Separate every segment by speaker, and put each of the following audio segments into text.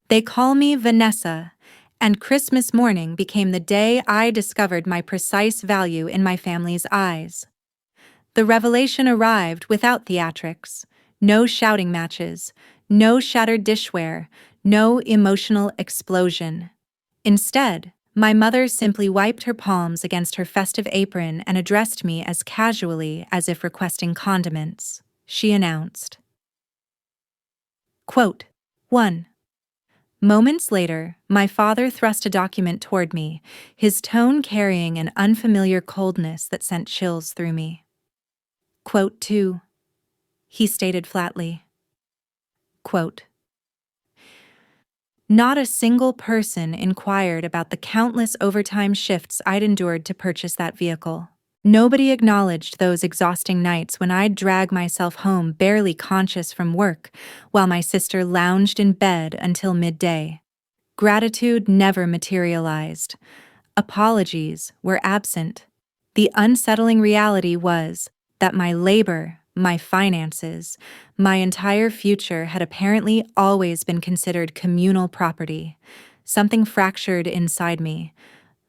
Speaker 1: They call me Vanessa, and Christmas morning became the day I discovered my precise value in my family's eyes. The revelation arrived without theatrics, no shouting matches, no shattered dishware, no emotional explosion. Instead, my mother simply wiped her palms against her festive apron and addressed me as casually as if requesting condiments. She announced, quote, 1. Moments later, my father thrust a document toward me, his tone carrying an unfamiliar coldness that sent chills through me. Quote 2. He stated flatly. Quote, not a single person inquired about the countless overtime shifts I'd endured to purchase that vehicle. Nobody acknowledged those exhausting nights when I'd drag myself home barely conscious from work, while my sister lounged in bed until midday. Gratitude never materialized. Apologies were absent. The unsettling reality was that my labor, my finances, my entire future had apparently always been considered communal property, something fractured inside me,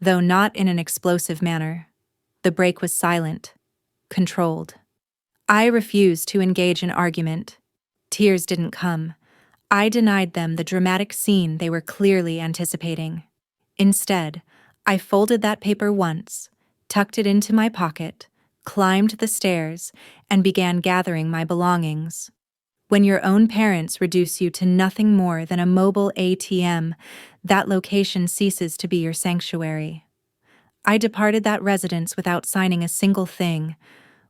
Speaker 1: though not in an explosive manner. The break was silent, controlled. I refused to engage in argument. Tears didn't come. I denied them the dramatic scene they were clearly anticipating. Instead, I folded that paper once, tucked it into my pocket, climbed the stairs, and began gathering my belongings. When your own parents reduce you to nothing more than a mobile ATM, that location ceases to be your sanctuary. I departed that residence without signing a single thing.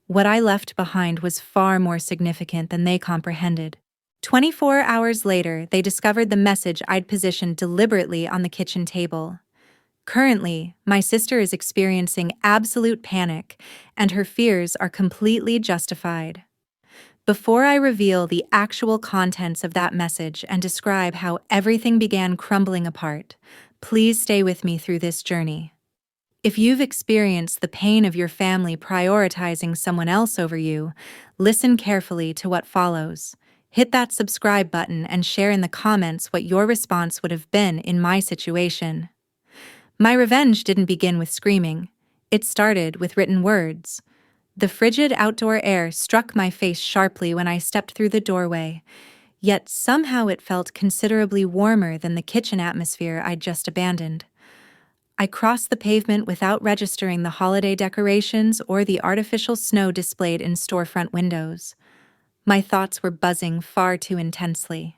Speaker 1: What I left behind was far more significant than they comprehended. 24 hours later, they discovered the message I'd positioned deliberately on the kitchen table. Currently, my sister is experiencing absolute panic, and her fears are completely justified. Before I reveal the actual contents of that message and describe how everything began crumbling apart, please stay with me through this journey. If you've experienced the pain of your family prioritizing someone else over you, listen carefully to what follows. Hit that subscribe button and share in the comments what your response would have been in my situation. My revenge didn't begin with screaming. It started with written words. The frigid outdoor air struck my face sharply when I stepped through the doorway, yet somehow it felt considerably warmer than the kitchen atmosphere I'd just abandoned. I crossed the pavement without registering the holiday decorations or the artificial snow displayed in storefront windows. My thoughts were buzzing far too intensely.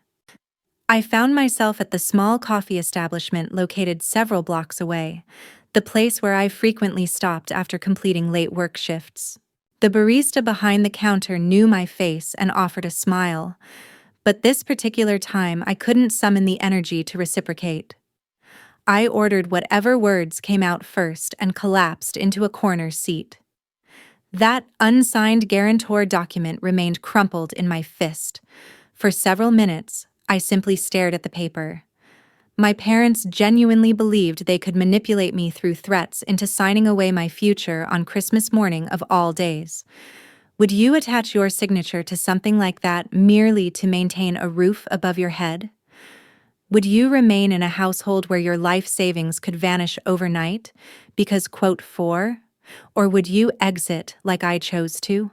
Speaker 1: I found myself at the small coffee establishment located several blocks away, the place where I frequently stopped after completing late work shifts. The barista behind the counter knew my face and offered a smile, but this particular time I couldn't summon the energy to reciprocate. I ordered whatever words came out first and collapsed into a corner seat. That unsigned guarantor document remained crumpled in my fist. For several minutes, I simply stared at the paper. My parents genuinely believed they could manipulate me through threats into signing away my future on Christmas morning of all days. Would you attach your signature to something like that merely to maintain a roof above your head? Would you remain in a household where your life savings could vanish overnight because, quote, or would you exit like I chose to?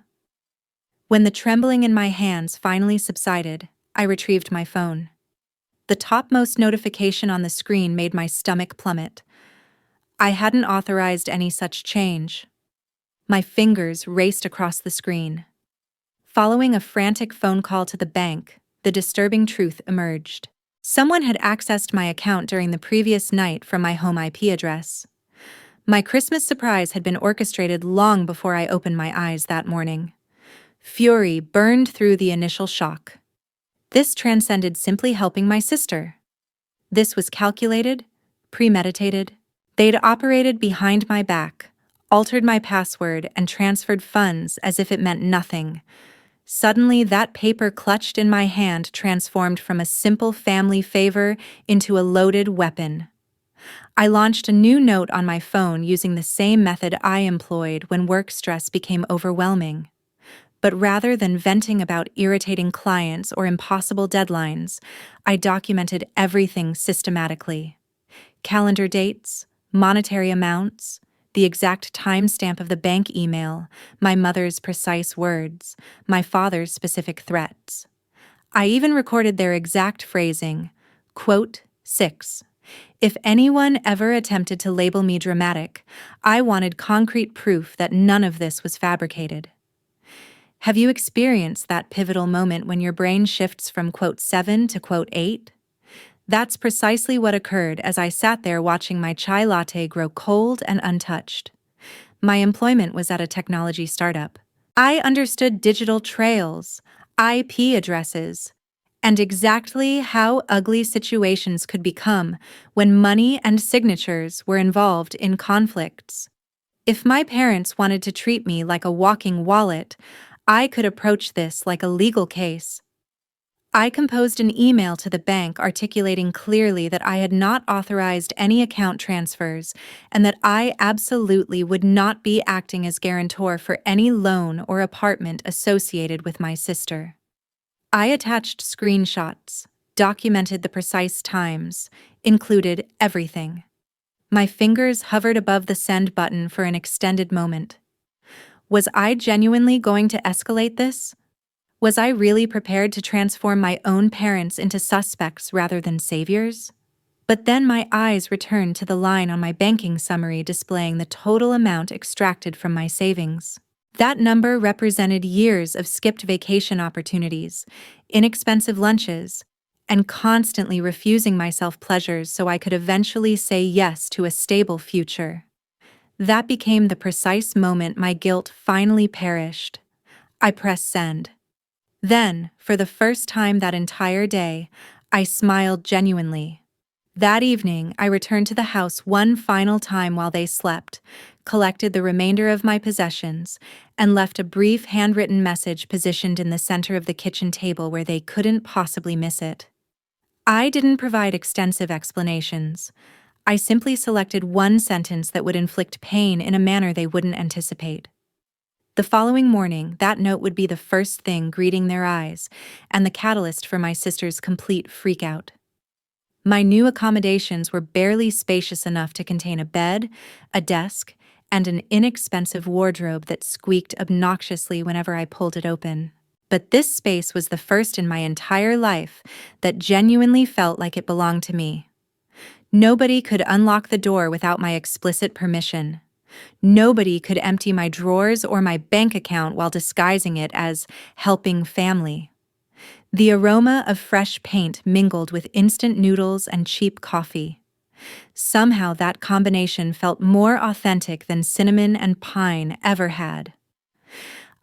Speaker 1: When the trembling in my hands finally subsided, I retrieved my phone. The topmost notification on the screen made my stomach plummet. I hadn't authorized any such change. My fingers raced across the screen. Following a frantic phone call to the bank, the disturbing truth emerged. Someone had accessed my account during the previous night from my home IP address. My Christmas surprise had been orchestrated long before I opened my eyes that morning. Fury burned through the initial shock. This transcended simply helping my sister. This was calculated, premeditated. They'd operated behind my back, altered my password, and transferred funds as if it meant nothing. Suddenly, that paper clutched in my hand transformed from a simple family favor into a loaded weapon. I launched a new note on my phone using the same method I employed when work stress became overwhelming. But rather than venting about irritating clients or impossible deadlines, I documented everything systematically. Calendar dates, monetary amounts, the exact timestamp of the bank email, my mother's precise words, my father's specific threats. I even recorded their exact phrasing. Quote 6. If anyone ever attempted to label me dramatic, I wanted concrete proof that none of this was fabricated. Have you experienced that pivotal moment when your brain shifts from quote 7 to quote 8? That's precisely what occurred as I sat there watching my chai latte grow cold and untouched. My employment was at a technology startup. I understood digital trails, IP addresses, and exactly how ugly situations could become when money and signatures were involved in conflicts. If my parents wanted to treat me like a walking wallet, I could approach this like a legal case. I composed an email to the bank articulating clearly that I had not authorized any account transfers and that I absolutely would not be acting as guarantor for any loan or apartment associated with my sister. I attached screenshots, documented the precise times, included everything. My fingers hovered above the send button for an extended moment. Was I genuinely going to escalate this? Was I really prepared to transform my own parents into suspects rather than saviors? But then my eyes returned to the line on my banking summary displaying the total amount extracted from my savings. That number represented years of skipped vacation opportunities, inexpensive lunches, and constantly refusing myself pleasures so I could eventually say yes to a stable future. That became the precise moment my guilt finally perished. I pressed send. Then, for the first time that entire day, I smiled genuinely. That evening, I returned to the house one final time while they slept, collected the remainder of my possessions, and left a brief handwritten message positioned in the center of the kitchen table where they couldn't possibly miss it. I didn't provide extensive explanations. I simply selected one sentence that would inflict pain in a manner they wouldn't anticipate. The following morning, that note would be the first thing greeting their eyes, and the catalyst for my sister's complete freakout. My new accommodations were barely spacious enough to contain a bed, a desk, and an inexpensive wardrobe that squeaked obnoxiously whenever I pulled it open. But this space was the first in my entire life that genuinely felt like it belonged to me. Nobody could unlock the door without my explicit permission. Nobody could empty my drawers or my bank account while disguising it as helping family. The aroma of fresh paint mingled with instant noodles and cheap coffee. Somehow that combination felt more authentic than cinnamon and pine ever had.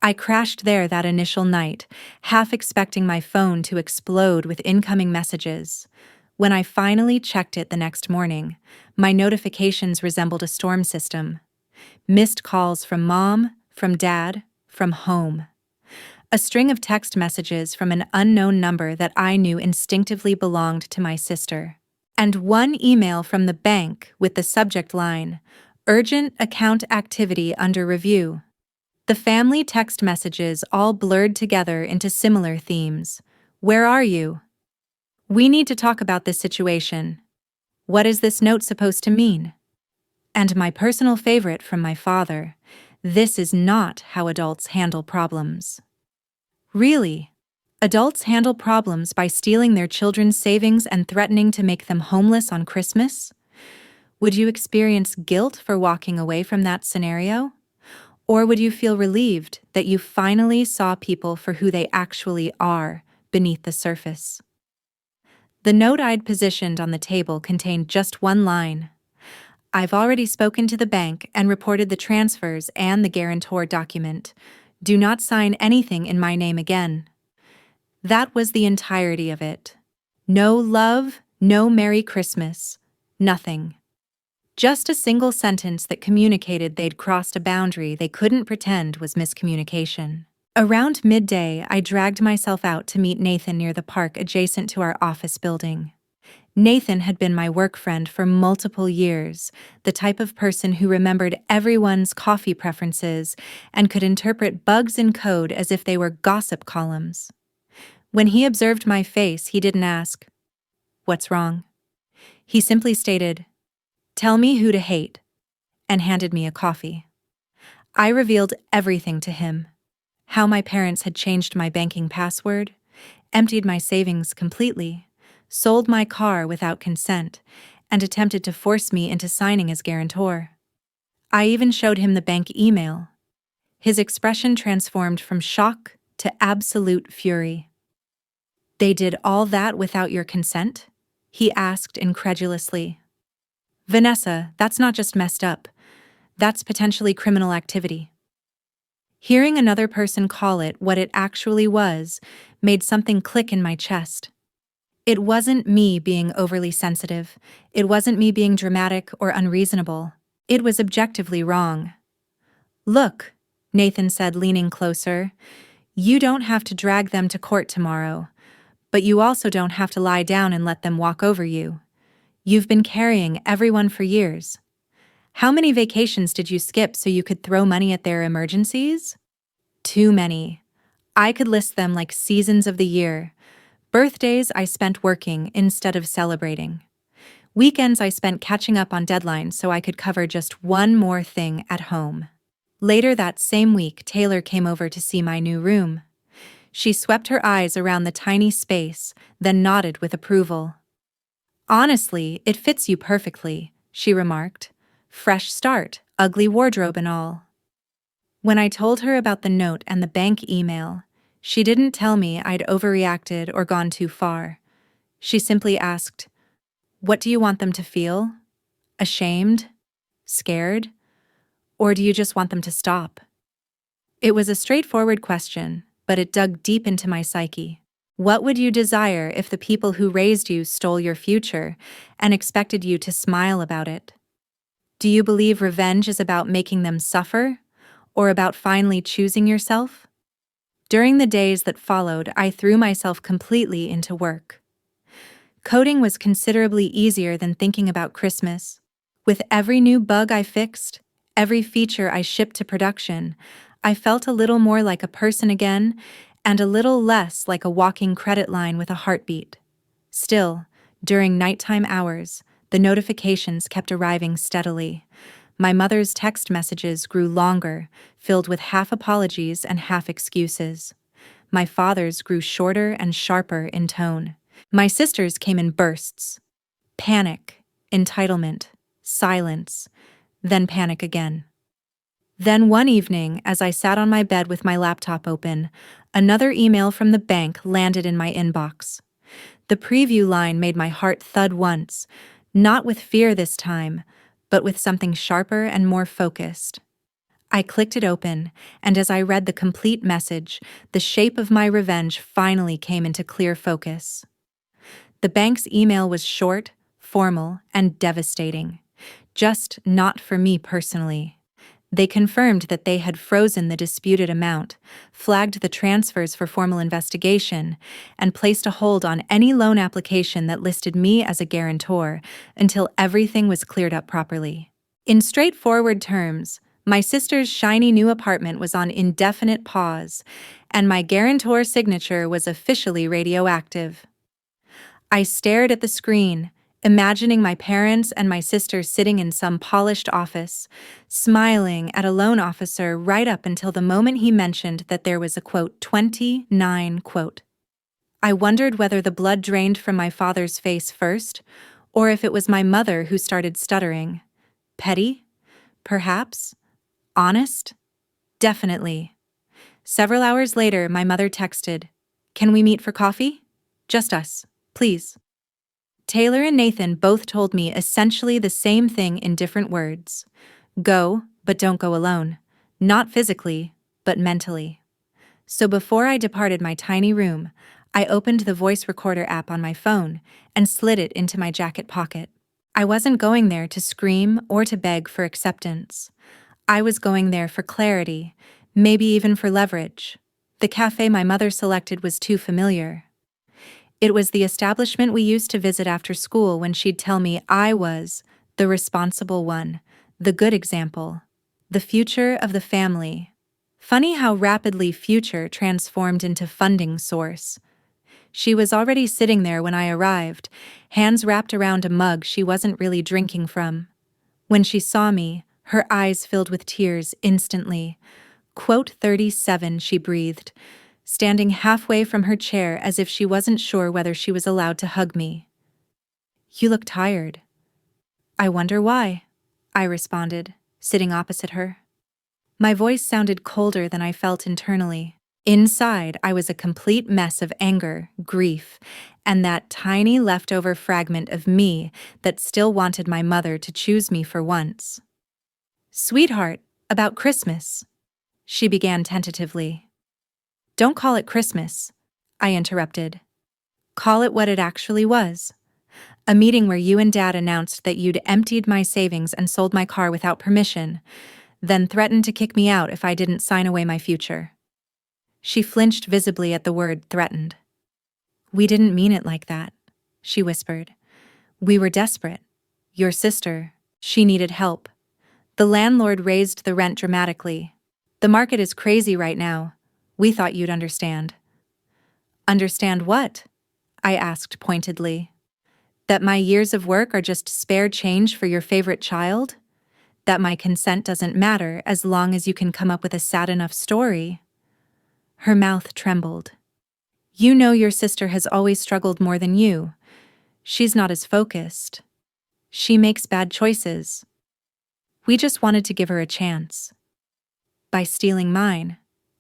Speaker 1: I crashed there that initial night, half expecting my phone to explode with incoming messages. When I finally checked it the next morning, my notifications resembled a storm system. Missed calls from mom, from dad, from home. A string of text messages from an unknown number that I knew instinctively belonged to my sister. And one email from the bank with the subject line, "Urgent account activity under review." The family text messages all blurred together into similar themes. Where are you? We need to talk about this situation. What is this note supposed to mean? And my personal favorite from my father, this is not how adults handle problems. Really? Adults handle problems by stealing their children's savings and threatening to make them homeless on Christmas? Would you experience guilt for walking away from that scenario? Or would you feel relieved that you finally saw people for who they actually are beneath the surface? The note I'd positioned on the table contained just one line. I've already spoken to the bank and reported the transfers and the guarantor document. Do not sign anything in my name again. That was the entirety of it. No love, no Merry Christmas, nothing. Just a single sentence that communicated they'd crossed a boundary they couldn't pretend was miscommunication. Around midday, I dragged myself out to meet Nathan near the park adjacent to our office building. Nathan had been my work friend for multiple years, the type of person who remembered everyone's coffee preferences and could interpret bugs in code as if they were gossip columns. When he observed my face, he didn't ask, "What's wrong?" He simply stated, "Tell me who to hate," and handed me a coffee. I revealed everything to him: how my parents had changed my banking password, emptied my savings completely, sold my car without consent, and attempted to force me into signing as guarantor. I even showed him the bank email. His expression transformed from shock to absolute fury. "They did all that without your consent?" he asked incredulously. "Vanessa, that's not just messed up. That's potentially criminal activity." Hearing another person call it what it actually was made something click in my chest. It wasn't me being overly sensitive. It wasn't me being dramatic or unreasonable. It was objectively wrong. "Look," Nathan said, leaning closer, "you don't have to drag them to court tomorrow, but you also don't have to lie down and let them walk over you. You've been carrying everyone for years. How many vacations did you skip so you could throw money at their emergencies? Too many. I could list them like seasons of the year. Birthdays I spent working instead of celebrating. Weekends I spent catching up on deadlines so I could cover just one more thing at home." Later that same week, Taylor came over to see my new room. She swept her eyes around the tiny space, then nodded with approval. "Honestly, it fits you perfectly," she remarked. "Fresh start, ugly wardrobe and all." When I told her about the note and the bank email, she didn't tell me I'd overreacted or gone too far. She simply asked, "What do you want them to feel? Ashamed? Scared? Or do you just want them to stop?" It was a straightforward question, but it dug deep into my psyche. What would you desire if the people who raised you stole your future and expected you to smile about it? Do you believe revenge is about making them suffer, or about finally choosing yourself? During the days that followed, I threw myself completely into work. Coding was considerably easier than thinking about Christmas. With every new bug I fixed, every feature I shipped to production, I felt a little more like a person again, and a little less like a walking credit line with a heartbeat. Still, during nighttime hours, the notifications kept arriving steadily. My mother's text messages grew longer, filled with half apologies and half excuses. My father's grew shorter and sharper in tone. My sister's came in bursts. Panic, entitlement, silence, then panic again. Then one evening, as I sat on my bed with my laptop open, another email from the bank landed in my inbox. The preview line made my heart thud once, not with fear this time, but with something sharper and more focused. I clicked it open, and as I read the complete message, the shape of my revenge finally came into clear focus. The bank's email was short, formal, and devastating. Just not for me personally. They confirmed that they had frozen the disputed amount, flagged the transfers for formal investigation, and placed a hold on any loan application that listed me as a guarantor until everything was cleared up properly. In straightforward terms, my sister's shiny new apartment was on indefinite pause, and my guarantor signature was officially radioactive. I stared at the screen, imagining my parents and my sister sitting in some polished office, smiling at a loan officer right up until the moment he mentioned that there was a, quote, 29, quote. I wondered whether the blood drained from my father's face first, or if it was my mother who started stuttering. Petty? Perhaps? Honest? Definitely. Several hours later, my mother texted, "Can we meet for coffee? Just us, please." Taylor and Nathan both told me essentially the same thing in different words. Go, but don't go alone. Not physically, but mentally. So before I departed my tiny room, I opened the voice recorder app on my phone and slid it into my jacket pocket. I wasn't going there to scream or to beg for acceptance. I was going there for clarity, maybe even for leverage. The cafe my mother selected was too familiar. It was the establishment we used to visit after school when she'd tell me I was the responsible one, the good example, the future of the family. Funny how rapidly future transformed into funding source. She was already sitting there when I arrived, hands wrapped around a mug she wasn't really drinking from. When she saw me, her eyes filled with tears instantly. Quote 37, she breathed, standing halfway from her chair as if she wasn't sure whether she was allowed to hug me. You look tired. I wonder why, I responded, sitting opposite her. My voice sounded colder than I felt internally. Inside, I was a complete mess of anger, grief, and that tiny leftover fragment of me that still wanted my mother to choose me for once. Sweetheart, about Christmas, she began tentatively. Don't call it Christmas, I interrupted. Call it what it actually was. A meeting where you and Dad announced that you'd emptied my savings and sold my car without permission, then threatened to kick me out if I didn't sign away my future. She flinched visibly at the word threatened. We didn't mean it like that, she whispered. We were desperate. Your sister, she needed help. The landlord raised the rent dramatically. The market is crazy right now. We thought you'd understand. Understand what? I asked pointedly. That my years of work are just spare change for your favorite child? That my consent doesn't matter as long as you can come up with a sad enough story? Her mouth trembled. You know your sister has always struggled more than you. She's not as focused. She makes bad choices. We just wanted to give her a chance. By stealing mine,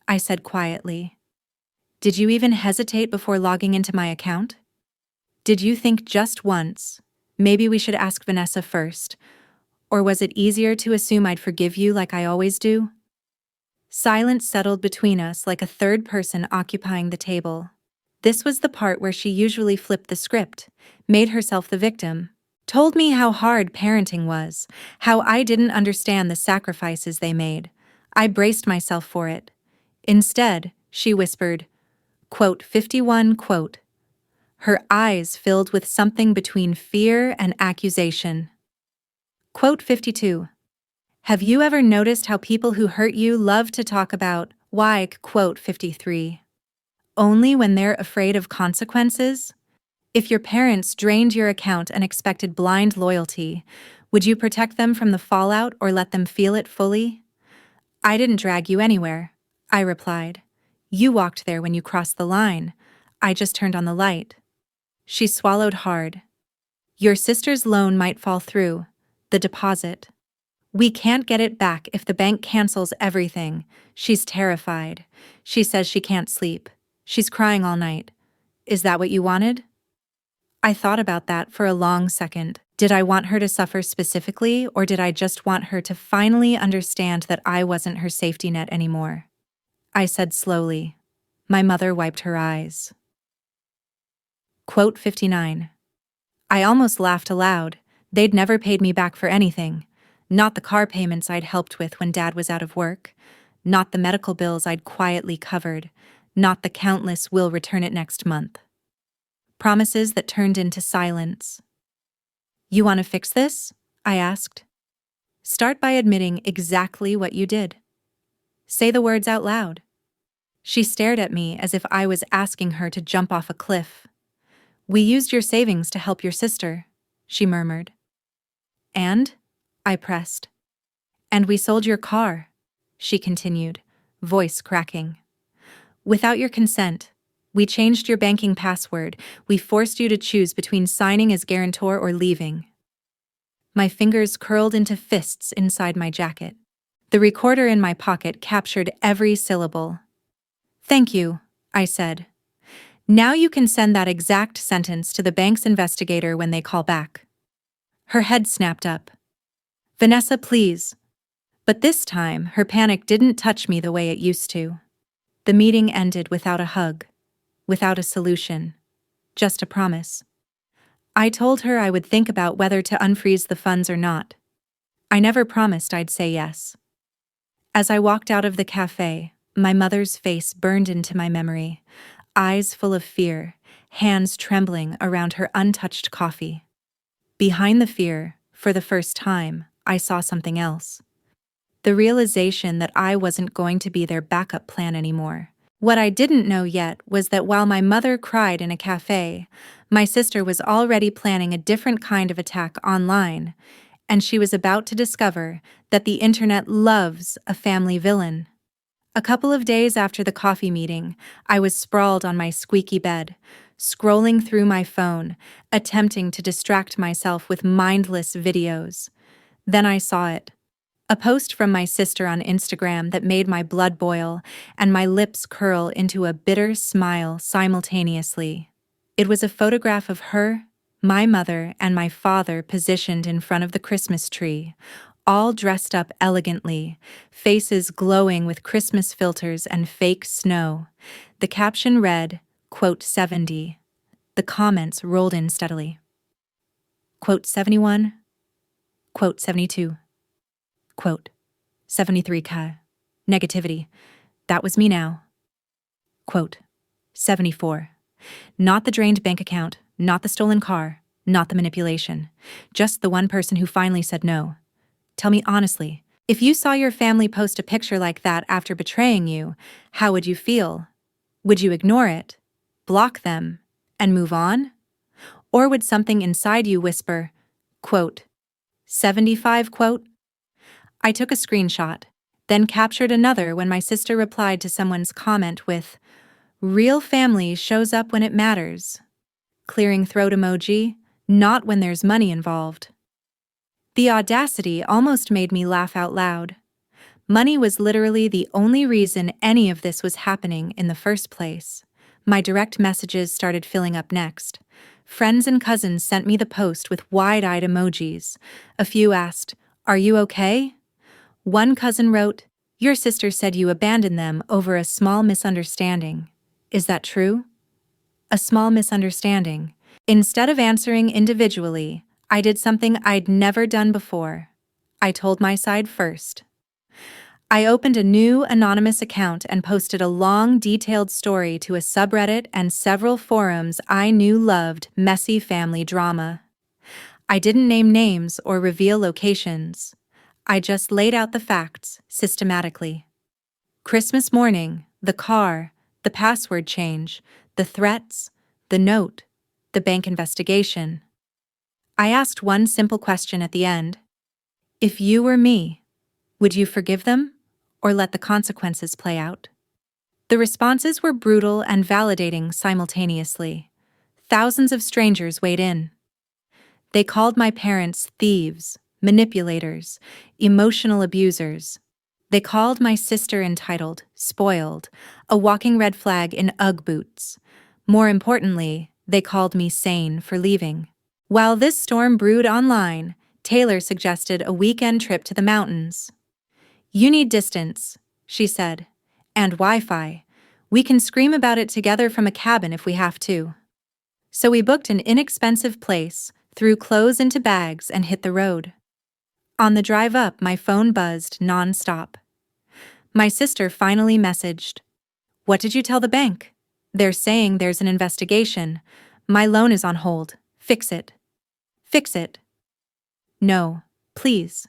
Speaker 1: I said quietly. Did you even hesitate before logging into my account? Did you think just once, maybe we should ask Vanessa first, or was it easier to assume I'd forgive you like I always do? Silence settled between us like a third person occupying the table. This was the part where she usually flipped the script, made herself the victim, told me how hard parenting was, how I didn't understand the sacrifices they made. I braced myself for it. Instead, she whispered, quote 51, quote. Her eyes filled with something between fear and accusation. Quote 52. Have you ever noticed how people who hurt you love to talk about why, quote 53? Only when they're afraid of consequences? If your parents drained your account and expected blind loyalty, would you protect them from the fallout or let them feel it fully? I didn't drag you anywhere, I replied. You walked there when you crossed the line. I just turned on the light. She swallowed hard. Your sister's loan might fall through, the deposit. We can't get it back if the bank cancels everything. She's terrified. She says she can't sleep. She's crying all night. Is that what you wanted? I thought about that for a long second. Did I want her to suffer specifically, or did I just want her to finally understand that I wasn't her safety net anymore? I said slowly. My mother wiped her eyes. Quote 59. I almost laughed aloud. They'd never paid me back for anything. Not the car payments I'd helped with when Dad was out of work. Not the medical bills I'd quietly covered. Not the countless "we'll return it next month." Promises that turned into silence. You want to fix this? I asked. Start by admitting exactly what you did. Say the words out loud. She stared at me as if I was asking her to jump off a cliff. We used your savings to help your sister, she murmured. And? I pressed. And we sold your car, she continued, voice cracking. Without your consent, we changed your banking password. We forced you to choose between signing as guarantor or leaving. My fingers curled into fists inside my jacket. The recorder in my pocket captured every syllable. Thank you, I said. Now you can send that exact sentence to the bank's investigator when they call back. Her head snapped up. Vanessa, please. But this time, her panic didn't touch me the way it used to. The meeting ended without a hug, without a solution, just a promise. I told her I would think about whether to unfreeze the funds or not. I never promised I'd say yes. As I walked out of the cafe, my mother's face burned into my memory, eyes full of fear, hands trembling around her untouched coffee. Behind the fear, for the first time, I saw something else. The realization that I wasn't going to be their backup plan anymore. What I didn't know yet was that while my mother cried in a cafe, my sister was already planning a different kind of attack online, and she was about to discover that the internet loves a family villain. A couple of days after the coffee meeting, I was sprawled on my squeaky bed, scrolling through my phone, attempting to distract myself with mindless videos. Then I saw it. A post from my sister on Instagram that made my blood boil and my lips curl into a bitter smile simultaneously. It was a photograph of her, my mother, and my father positioned in front of the Christmas tree, all dressed up elegantly, faces glowing with Christmas filters and fake snow. The caption read, quote 70. The comments rolled in steadily. Quote 71. Quote 72. Quote 73k. Negativity. That was me now. Quote 74. Not the drained bank account, not the stolen car, not the manipulation. Just the one person who finally said no. Tell me honestly, if you saw your family post a picture like that after betraying you, how would you feel? Would you ignore it, block them, and move on? Or would something inside you whisper, quote 75 quote? I took a screenshot, then captured another when my sister replied to someone's comment with, "Real family shows up when it matters." Clearing throat emoji, not when there's money involved. The audacity almost made me laugh out loud. Money was literally the only reason any of this was happening in the first place. My direct messages started filling up next. Friends and cousins sent me the post with wide-eyed emojis. A few asked, "Are you okay?" One cousin wrote, "Your sister said you abandoned them over a small misunderstanding. Is that true?" A small misunderstanding. Instead of answering individually, I did something I'd never done before. I told my side first. I opened a new anonymous account and posted a long, detailed story to a subreddit and several forums I knew loved messy family drama. I didn't name names or reveal locations. I just laid out the facts systematically. Christmas morning, the car, the password change, the threats, the note, the bank investigation. I asked one simple question at the end. If you were me, would you forgive them or let the consequences play out? The responses were brutal and validating simultaneously. Thousands of strangers weighed in. They called my parents thieves, manipulators, emotional abusers. They called my sister entitled, spoiled, a walking red flag in Ugg boots. More importantly, they called me sane for leaving. While this storm brewed online, Taylor suggested a weekend trip to the mountains. "You need distance," she said, "and Wi-Fi. We can scream about it together from a cabin if we have to." So we booked an inexpensive place, threw clothes into bags, and hit the road. On the drive up, my phone buzzed non-stop. My sister finally messaged, "What did you tell the bank?" "They're saying there's an investigation. My loan is on hold. Fix it." "Fix it." "No, please."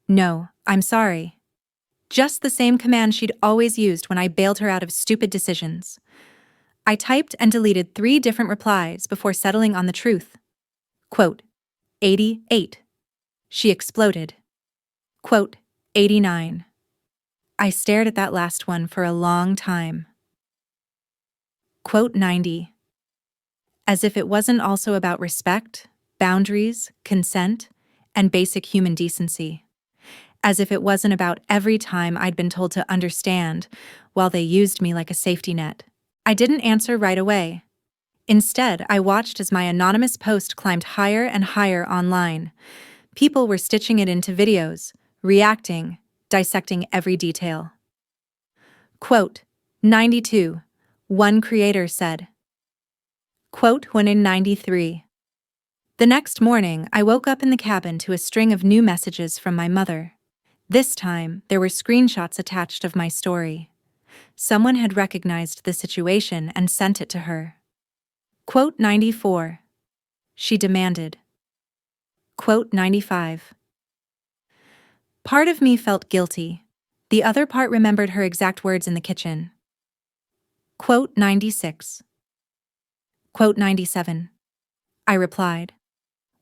Speaker 1: "No, I'm sorry." Just the same command she'd always used when I bailed her out of stupid decisions. I typed and deleted 3 different replies before settling on the truth. Quote 88. She exploded. Quote 89. I stared at that last one for a long time. Quote 90. As if it wasn't also about respect, boundaries, consent, and basic human decency. As if it wasn't about every time I'd been told to understand while they used me like a safety net. I didn't answer right away. Instead, I watched as my anonymous post climbed higher and higher online. People were stitching it into videos, reacting, dissecting every detail. Quote 92. One creator said. Quote 193. The next morning, I woke up in the cabin to a string of new messages from my mother. This time, there were screenshots attached of my story. Someone had recognized the situation and sent it to her. Quote 94. She demanded. Quote 95. Part of me felt guilty. The other part remembered her exact words in the kitchen. Quote 96. Quote 97. I replied.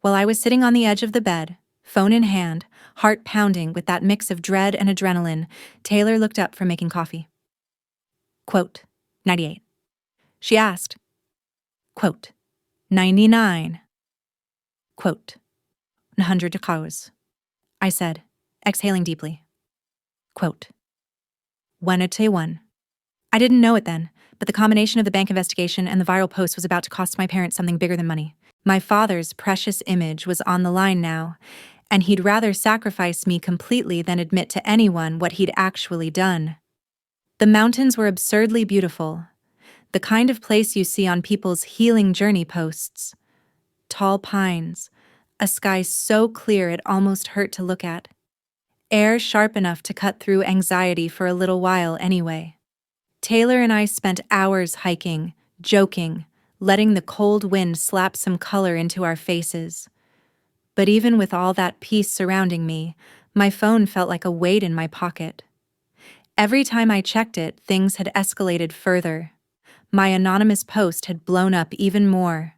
Speaker 1: While I was sitting on the edge of the bed, phone in hand, heart pounding with that mix of dread and adrenaline, Taylor looked up from making coffee. Quote 98. She asked. Quote 99. Quote 100 cows. I said, exhaling deeply. Quote 101. I didn't know it then, but the combination of the bank investigation and the viral post was about to cost my parents something bigger than money. My father's precious image was on the line now, and he'd rather sacrifice me completely than admit to anyone what he'd actually done. The mountains were absurdly beautiful, the kind of place you see on people's healing journey posts. Tall pines, a sky so clear it almost hurt to look at. Air sharp enough to cut through anxiety for a little while anyway. Taylor and I spent hours hiking, joking, letting the cold wind slap some color into our faces. But even with all that peace surrounding me, my phone felt like a weight in my pocket. Every time I checked it, things had escalated further. My anonymous post had blown up even more.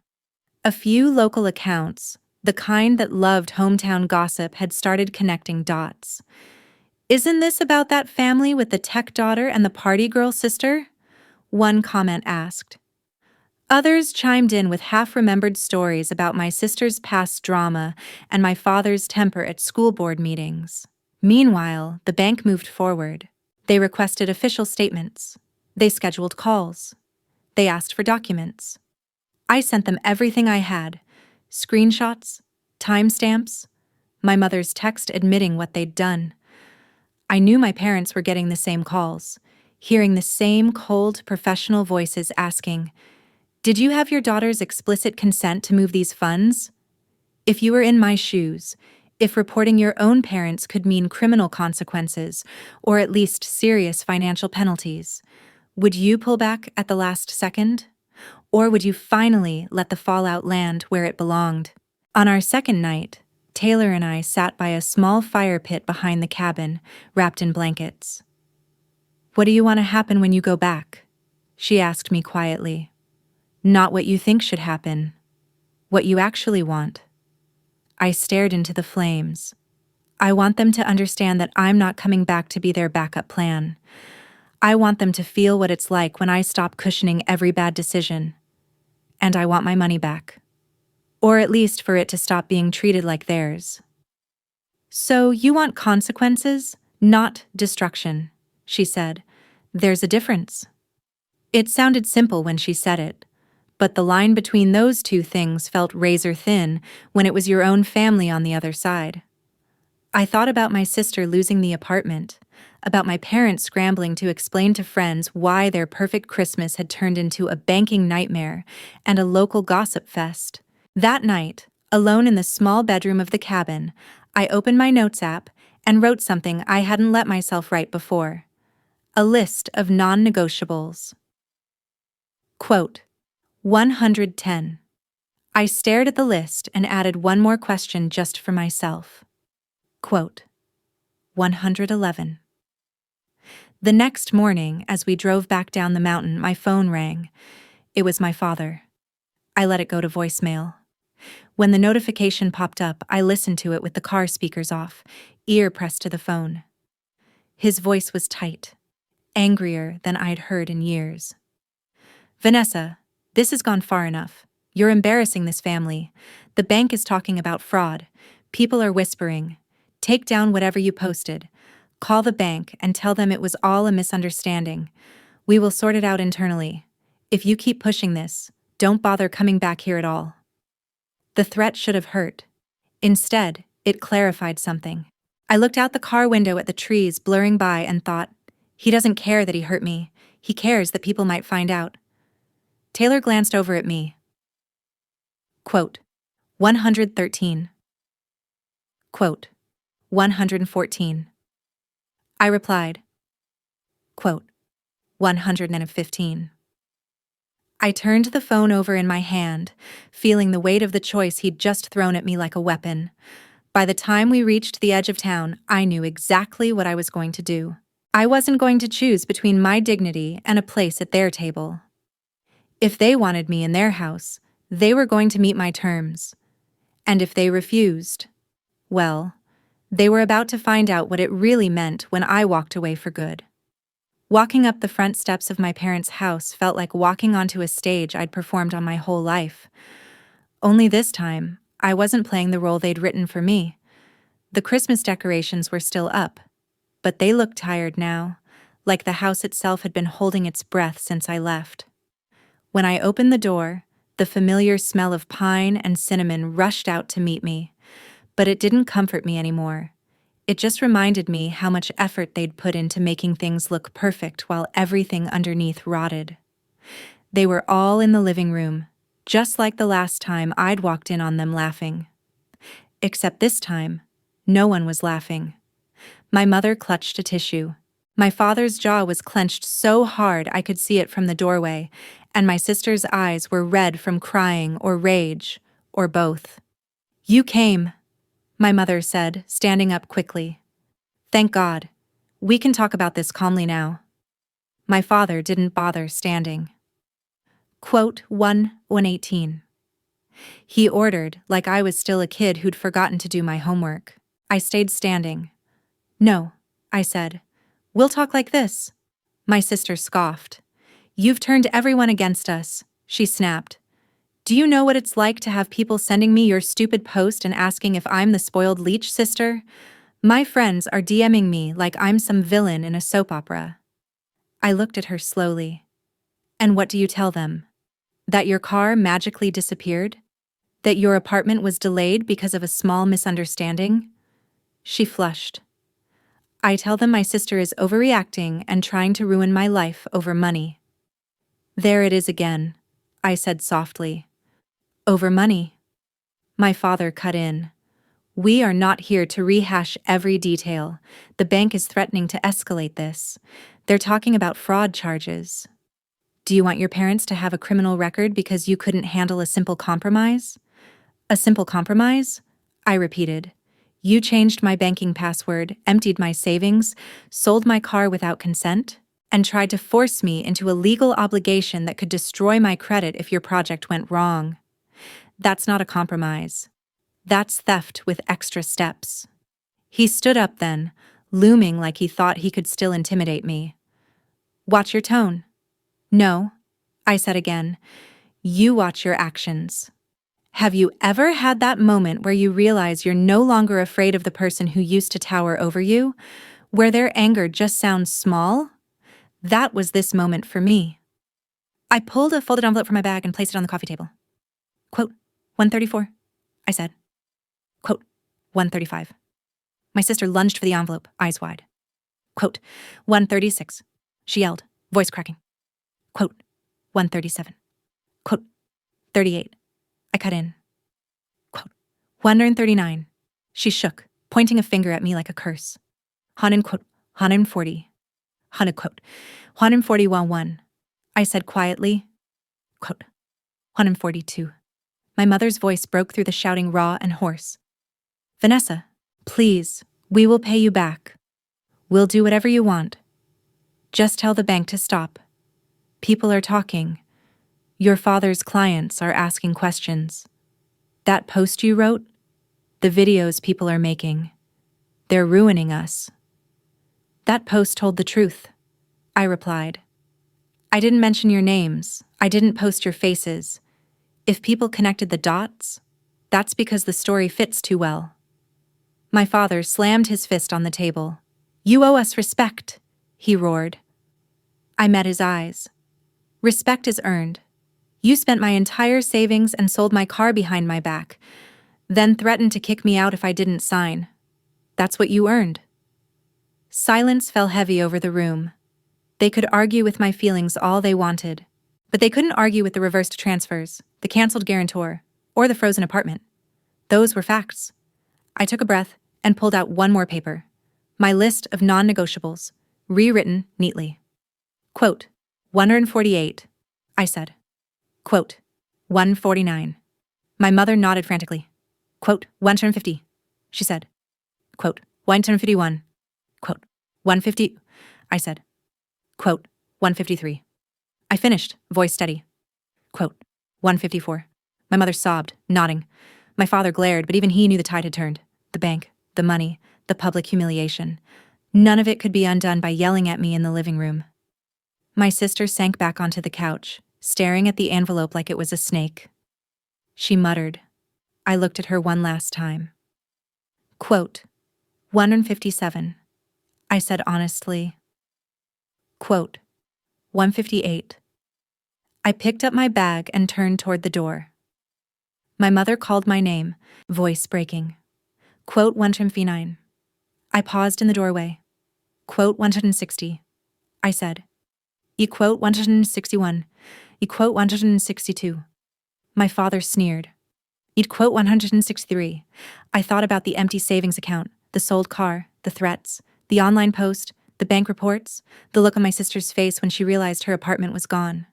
Speaker 1: A few local accounts, the kind that loved hometown gossip, had started connecting dots. Isn't this about that family with the tech daughter and the party girl sister? One comment asked. Others chimed in with half-remembered stories about my sister's past drama and my father's temper at school board meetings. Meanwhile, the bank moved forward. They requested official statements. They scheduled calls. They asked for documents. I sent them everything I had: screenshots, timestamps, my mother's text admitting what they'd done. I knew my parents were getting the same calls, hearing the same cold, professional voices asking, "Did you have your daughter's explicit consent to move these funds?" If you were in my shoes, if reporting your own parents could mean criminal consequences, or at least serious financial penalties, would you pull back at the last second? Or would you finally let the fallout land where it belonged? On our second night, Taylor and I sat by a small fire pit behind the cabin, wrapped in blankets. "What do you want to happen when you go back?" she asked me quietly. "Not what you think should happen. What you actually want." I stared into the flames. I want them to understand that I'm not coming back to be their backup plan. I want them to feel what it's like when I stop cushioning every bad decision. And I want my money back. Or at least for it to stop being treated like theirs. "So you want consequences, not destruction," she said. "There's a difference." It sounded simple when she said it, but the line between those two things felt razor thin when it was your own family on the other side. I thought about my sister losing the apartment, about my parents scrambling to explain to friends why their perfect Christmas had turned into a banking nightmare and a local gossip fest. That night, alone in the small bedroom of the cabin, I opened my notes app and wrote something I hadn't let myself write before. A list of non-negotiables. Quote 110. I stared at the list and added one more question just for myself. Quote 111. The next morning, as we drove back down the mountain, my phone rang. It was my father. I let it go to voicemail. When the notification popped up, I listened to it with the car speakers off, ear pressed to the phone. His voice was tight, angrier than I'd heard in years. "Vanessa, this has gone far enough. You're embarrassing this family. The bank is talking about fraud. People are whispering. Take down whatever you posted. Call the bank and tell them it was all a misunderstanding. We will sort it out internally. If you keep pushing this, don't bother coming back here at all." The threat should have hurt. Instead, it clarified something. I looked out the car window at the trees blurring by and thought, he doesn't care that he hurt me. He cares that people might find out. Taylor glanced over at me. Quote 113. Quote 114. I replied. Quote 115. I turned the phone over in my hand, feeling the weight of the choice he'd just thrown at me like a weapon. By the time we reached the edge of town, I knew exactly what I was going to do. I wasn't going to choose between my dignity and a place at their table. If they wanted me in their house, they were going to meet my terms. And if they refused, well, they were about to find out what it really meant when I walked away for good. Walking up the front steps of my parents' house felt like walking onto a stage I'd performed on my whole life. Only this time, I wasn't playing the role they'd written for me. The Christmas decorations were still up, but they looked tired now, like the house itself had been holding its breath since I left. When I opened the door, the familiar smell of pine and cinnamon rushed out to meet me, but it didn't comfort me anymore. It just reminded me how much effort they'd put into making things look perfect while everything underneath rotted. They were all in the living room, just like the last time I'd walked in on them laughing. Except this time, no one was laughing. My mother clutched a tissue. My father's jaw was clenched so hard I could see it from the doorway, and my sister's eyes were red from crying or rage, or both. "You came," my mother said, standing up quickly. "Thank God. We can talk about this calmly now." My father didn't bother standing. Quote 1:18. He ordered, like I was still a kid who'd forgotten to do my homework. I stayed standing. "No," I said. "We'll talk like this." My sister scoffed. "You've turned everyone against us," she snapped. "Do you know what it's like to have people sending me your stupid post and asking if I'm the spoiled leech, sister? My friends are DMing me like I'm some villain in a soap opera." I looked at her slowly. "And what do you tell them? That your car magically disappeared? That your apartment was delayed because of a small misunderstanding?" She flushed. "I tell them my sister is overreacting and trying to ruin my life over money." "There it is again," I said softly. "Over money." My father cut in. "We are not here to rehash every detail. The bank is threatening to escalate this. They're talking about fraud charges. Do you want your parents to have a criminal record because you couldn't handle a simple compromise?" "A simple compromise?" I repeated. "You changed my banking password, emptied my savings, sold my car without consent, and tried to force me into a legal obligation that could destroy my credit if your project went wrong. That's not a compromise. That's theft with extra steps." He stood up then, looming like he thought he could still intimidate me. "Watch your tone." "No," I said again. "You watch your actions." Have you ever had that moment where you realize you're no longer afraid of the person who used to tower over you, where their anger just sounds small? That was this moment for me. I pulled a folded envelope from my bag and placed it on the coffee table. Quote, 134, I said. Quote, 135. My sister lunged for the envelope, eyes wide. Quote, 136, she yelled, voice cracking. Quote, 137. Quote, 38. I cut in. Quote, 139. She shook, pointing a finger at me like a curse. Hanan quote, 140. Hanan quote, 141. I said quietly. Quote, 142. My mother's voice broke through the shouting raw and hoarse. Vanessa, please, we will pay you back. We'll do whatever you want. Just tell the bank to stop. People are talking. Your father's clients are asking questions. That post you wrote? The videos people are making. They're ruining us. That post told the truth, I replied. I didn't mention your names. I didn't post your faces. If people connected the dots, that's because the story fits too well. My father slammed his fist on the table. You owe us respect, he roared. I met his eyes. Respect is earned. You spent my entire savings and sold my car behind my back, then threatened to kick me out if I didn't sign. That's what you earned. Silence fell heavy over the room. They could argue with my feelings all they wanted, but they couldn't argue with the reversed transfers, the canceled guarantor, or the frozen apartment. Those were facts. I took a breath and pulled out one more paper. My list of non-negotiables, rewritten neatly. Quote, 148, I said. Quote, 149. My mother nodded frantically. Quote, 150, she said. Quote, 151. Quote, 150, I said. Quote, 153. I finished, voice steady. Quote, 154. My mother sobbed, nodding. My father glared, but even he knew the tide had turned. The bank, the money, the public humiliation. None of it could be undone by yelling at me in the living room. My sister sank back onto the couch, staring at the envelope like it was a snake. She muttered. I looked at her one last time. Quote, 157. I said honestly. Quote, 158. I picked up my bag and turned toward the door. My mother called my name, voice breaking. Quote, 159. I paused in the doorway. Quote, 160. I said. Quote, 161. Quote, 162. My father sneered. Quote, 163. I thought about the empty savings account, the sold car, the threats, the online post, the bank reports, the look on my sister's face when she realized her apartment was gone.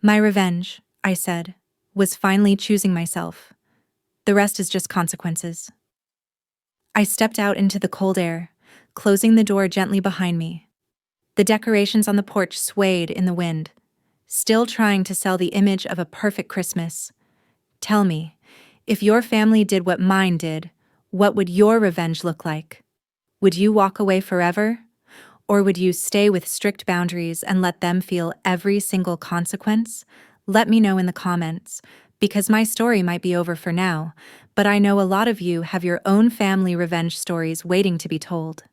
Speaker 1: My revenge, I said, was finally choosing myself. The rest is just consequences. I stepped out into the cold air, closing the door gently behind me. The decorations on the porch swayed in the wind, still trying to sell the image of a perfect Christmas. Tell me, if your family did what mine did, what would your revenge look like? Would you walk away forever? Or would you stay with strict boundaries and let them feel every single consequence? Let me know in the comments, because my story might be over for now, but I know a lot of you have your own family revenge stories waiting to be told.